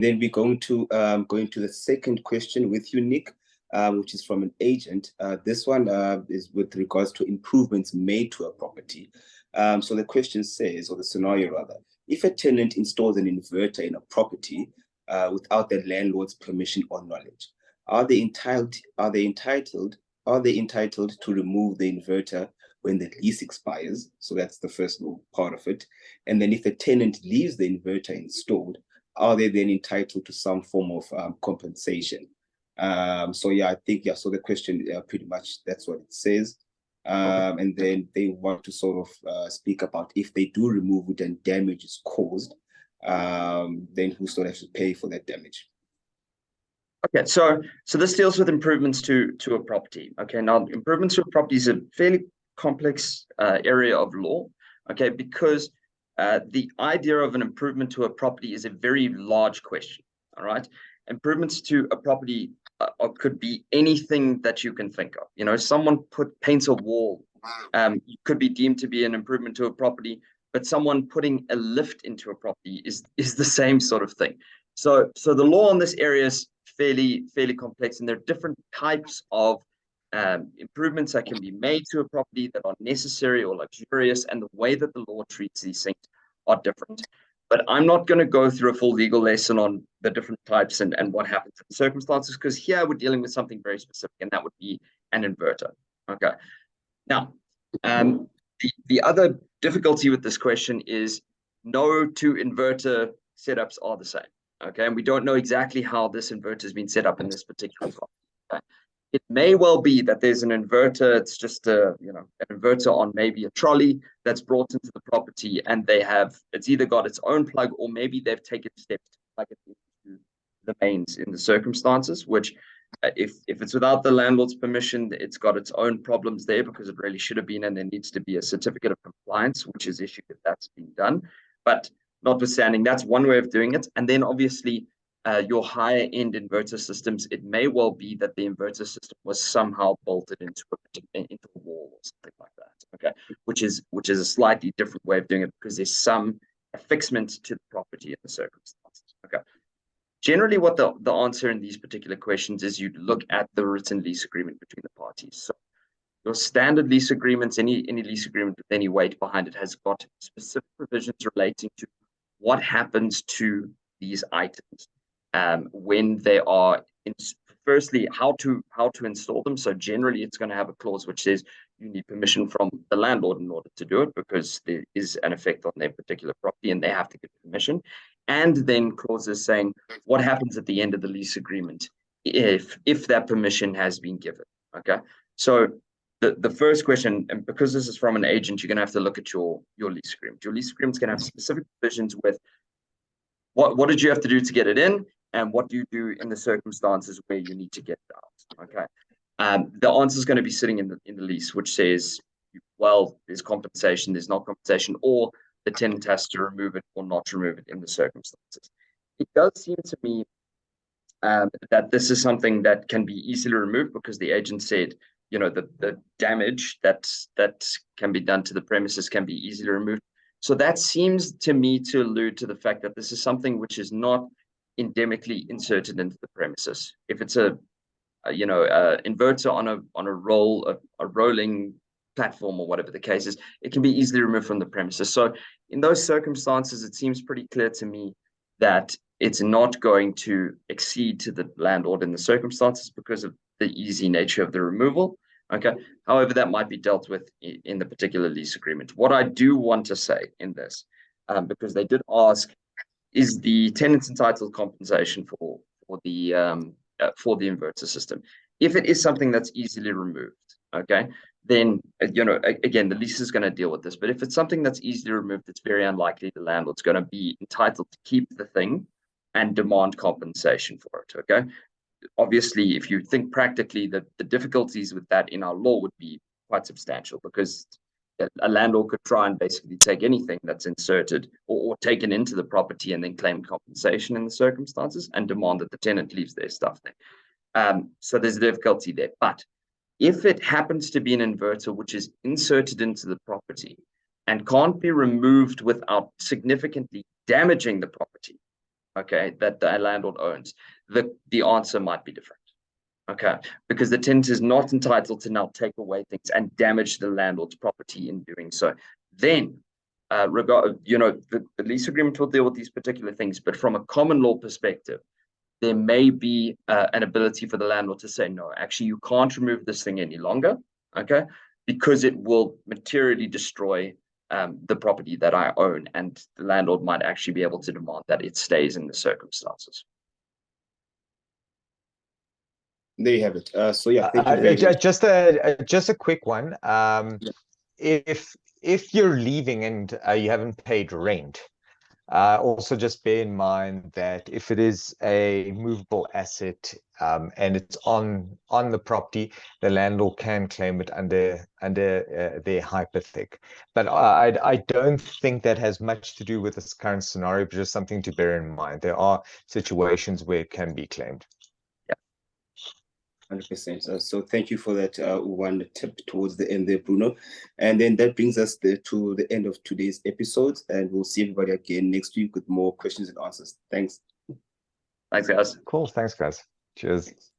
Then we're going to go into the second question with you, Nick, which is from an agent. This one is with regards to improvements made to a property. So the question says, or the scenario rather, if a tenant installs an inverter in a property without the landlord's permission or knowledge, are they entitled to remove the inverter when the lease expires? So that's the first part of it. And then if the tenant leaves the inverter installed, are they then entitled to some form of compensation? So yeah, I think, yeah, so the question pretty much that's what it says. Okay. And then they want to sort of speak about if they do remove it and damage is caused, then who sort of has to pay for that damage? Okay, so this deals with improvements to a property. Okay, now improvements to a property is a fairly complex area of law. Okay, because the idea of an improvement to a property is a very large question. All right, improvements to a property could be anything that you can think of. You know, someone paints a wall, could be deemed to be an improvement to a property, but someone putting a lift into a property is the same sort of thing. So the law on this area is fairly complex, and there are different types of improvements that can be made to a property that are necessary or luxurious, and the way that the law treats these things are different. But I'm not going to go through a full legal lesson on the different types and what happens in circumstances, because here we're dealing with something very specific, and that would be an inverter. Okay. Now, the other difficulty with this question is no two inverter setups are the same. Okay, and we don't know exactly how this inverter has been set up in this particular property. Okay? It may well be that there's an inverter. It's just an inverter on maybe a trolley that's brought into the property, and it's either got its own plug, or maybe they've taken steps to plug it into the mains in the circumstances, which if it's without the landlord's permission, it's got its own problems there, because it really should have been, and there needs to be a certificate of compliance, which is issued if that's been done. But notwithstanding, that's one way of doing it. And then obviously your higher end inverter systems, it may well be that the inverter system was somehow bolted into a wall or something like that. Okay, which is a slightly different way of doing it, because there's some affixment to the property in the circumstances. Okay. Generally, what the answer in these particular questions is, you'd look at the written lease agreement between the parties. So your standard lease agreements, any lease agreement with any weight behind it, has got specific provisions relating to what happens to these items when they are firstly, how to install them. So generally, it's going to have a clause which says you need permission from the landlord in order to do it, because there is an effect on their particular property and they have to get permission. And then clauses saying what happens at the end of the lease agreement if that permission has been given. Okay, so the first question, and because this is from an agent, you're going to have to look at your lease agreement. Your lease agreement is going to have specific provisions with what did you have to do to get it in, and what do you do in the circumstances where you need to get it out. Okay, the answer is going to be sitting in the lease, which says, well, there's compensation, there's not compensation, or the tenant has to remove it or not remove it in the circumstances. It does seem to me that this is something that can be easily removed, because the agent said, you know, the damage that can be done to the premises can be easily removed. So that seems to me to allude to the fact that this is something which is not endemically inserted into the premises. If it's a inverter on a rolling platform or whatever the case is, it can be easily removed from the premises. So in those circumstances, it seems pretty clear to me that it's not going to exceed to the landlord in the circumstances because of the easy nature of the removal. Okay. However, that might be dealt with in the particular lease agreement. What I do want to say in this, because they did ask, is the tenant entitled compensation for the inverter system? If it is something that's easily removed, okay, then again, the lease is going to deal with this. But if it's something that's easily removed, it's very unlikely the landlord's going to be entitled to keep the thing and demand compensation for it. Okay. Obviously, if you think practically, the difficulties with that in our law would be quite substantial, because a landlord could try and basically take anything that's inserted or taken into the property and then claim compensation in the circumstances and demand that the tenant leaves their stuff there. So there's a difficulty there. But if it happens to be an inverter which is inserted into the property and can't be removed without significantly damaging the property, okay, that the landlord owns, the answer might be different. Okay, because the tenant is not entitled to now take away things and damage the landlord's property in doing so. Then, the lease agreement will deal with these particular things, but from a common law perspective, there may be an ability for the landlord to say, no, actually, you can't remove this thing any longer, okay, because it will materially destroy the property that I own, and the landlord might actually be able to demand that it stays in the circumstances. There you have it. So yeah, thank you very much. Just a quick one. If you're leaving and you haven't paid rent, also just bear in mind that if it is a movable asset and it's on the property, the landlord can claim it under their hypothec. But I don't think that has much to do with this current scenario, but just something to bear in mind. There are situations where it can be claimed. 100%. So thank you for that one tip towards the end there, Bruno. And then that brings us to the end of today's episode, and we'll see everybody again next week with more questions and answers. Thanks. Thanks, guys. Cool. Thanks, guys. Cheers. Thanks.